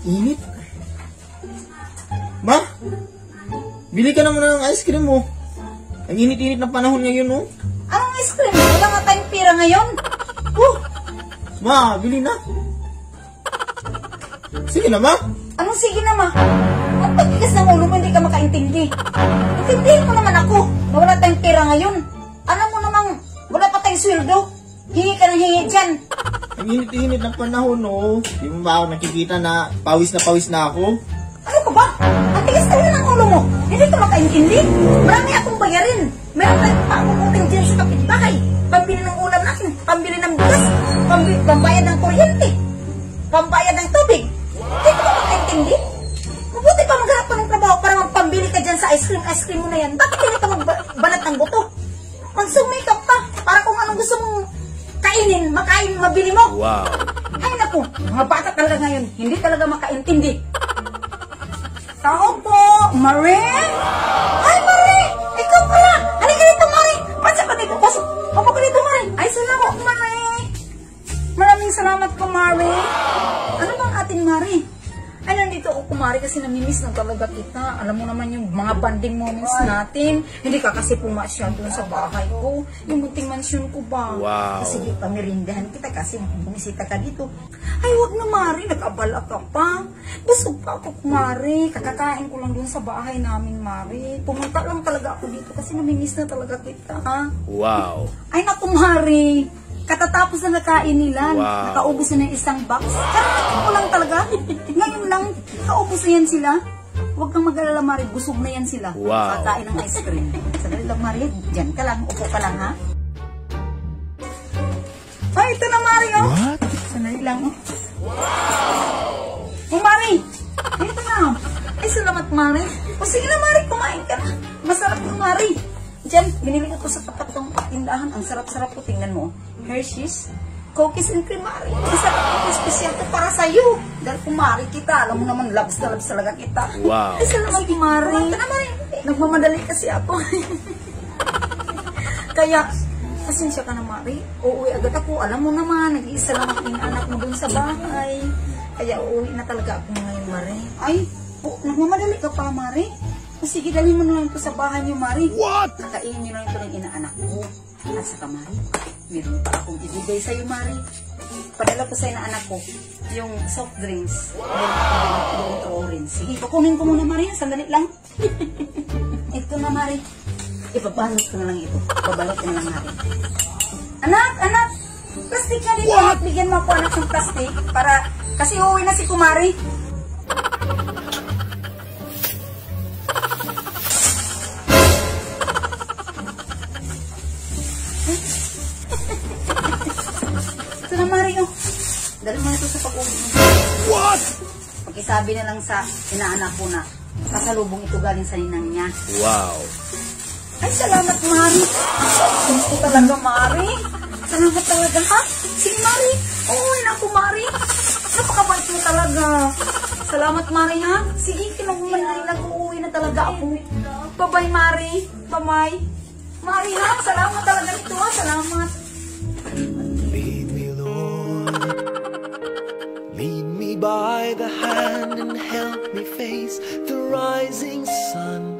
Init. Ma? Bili ka naman ng ice cream mo. Ang init-init na panahon ngayon, oh. Anong ice cream? Wala nga tayong pira ngayon. Ma, bili na. Sige na, ma. Anong sige na, ma? Ang pagkikas ng ulo mo, hindi ka makaintindi. Intindihin mo naman ako na wala tayong pira ngayon. Alam mo namang wala pa tayong sweldo. Hingi ka ng hingi dyan. Ang init-init ng panahon, oh. Di mo ba ako nakikita na pawis na ako? Ano ka ba? Ang tigas naman ng ulo mo. Hindi ka makaintindi. Marami akong bayarin. Meron tayong pakukuting dyan sa kapitbahay. Pambili ng ulam natin. Pambili ng bigas. Pambayad ng kuryente. Pambayad ng tubig. Hindi ka ba makaintindi? Mabuti pa maghanap ka ng trabaho para magpambili ka dyan sa ice cream mo na yan. Bakit hindi ka magbalat ng buto? Mag-sumikap ka para kung anong gusto mong kainin, makain, mabili mo. Wow. Ay naku, mga bata talaga ngayon, hindi talaga makaintindi. Tao po, Marie? Ay, Marie! Ikaw pala! Halika dito, Marie! Pasok ka dito, pasok! Opo ka dito, Marie! Ay, salamat, Marie! Maraming salamat po, Marie! Ano bang ating Marie? Ay, nandito ako, Marie, kasi namimiss na talaga kita. Alam mo naman yung mga bonding moments natin. Hindi ka kasi pumasya doon sa bahay ko. Yung munting mansyon ko ba? Wow. Kasi pamirindahan kita kasi bumisita ka dito. Ay, wag na, Marie. Nag-abala ka pa. Busog pa ako, Marie. Kakakain ko lang doon sa bahay namin, Marie. Pumunta lang talaga ako dito kasi namimiss na talaga kita, ha? Wow. Ay, naku, Marie. Katatapos na nakain nila. Wow. Nakaubos na ng isang box. Karating ko lang talaga. Ngayon lang, nakaubos na yan sila. Huwag kang mag-alala, Marie. Busog na yan sila. Wow. Kakain ng ice cream. Sandali lang, Marie. Diyan ka lang. Upo ka lang, ha? Ay, ito na, Marie, oh. What? Sandali lang, oh. Oh, Marie. Ito na. Ay, salamat, Marie. O, sige na, Marie. Kumain ka na. Masarap yung Marie. Diyan, binili ko sa tapat ng tindahan. Ang sarap-sarap ko. Tingnan mo. Hershey's Cookies and Cream, Marie. Masarap ito. Special to para sa'yo. Dahil kung Marie kita, alam mo naman, loves na loves talaga kita. Wow. Ay, salamat, Marie. Nagmamadali kasi ako. Kaya, pasensya ka na, Marie. Uuwi agad ako. Alam mo naman, nag-iisa lang ang anak mo dun sa bahay. Kaya uuwi na talaga ako ngayon, Marie. Ay, nagmamadali ka pa, Marie. Sige, dalhin mo na lang ito sa bahay niyo, Marie. What? Kakainin niyo lang ito ng inaanak ko. At saka, Marie, meron pa akong ibigay sa'yo, Marie. Padala ko sa inaanak ko yung soft drinks. Meron ko orange. Sige, kukunin ko muna, Marie. Sandali lang. Ito na, Marie. Ipabalot ko na lang ito. Babalot ko na lang, Marie. Anak! Plastic na dito. What? Bigyan mo ako, anak, ng plastic. Para, kasi uuwi na si Kumari. Ito na, Mario. Dali mo na ito sa pag-uwi. What? Pakisabi na lang sa inaanak ko na kasalubong ito galing sa ninang niya. Wow. Ay, salamat, Mari. Gusto talaga, Mari. Salamat talaga, ha? Sige, Mari. Uuwi na ako, Mari. Napakabait mo talaga. Salamat, Mari, ha? Sige, kinagumanay lang. Uuwi na talaga ako. Bye-bye, Mari. Bye-bye. Mari, ha? Salamat talaga nito, ha? Salamat. Lead me, Lord. Lead me by the hand and help me face the rising sun.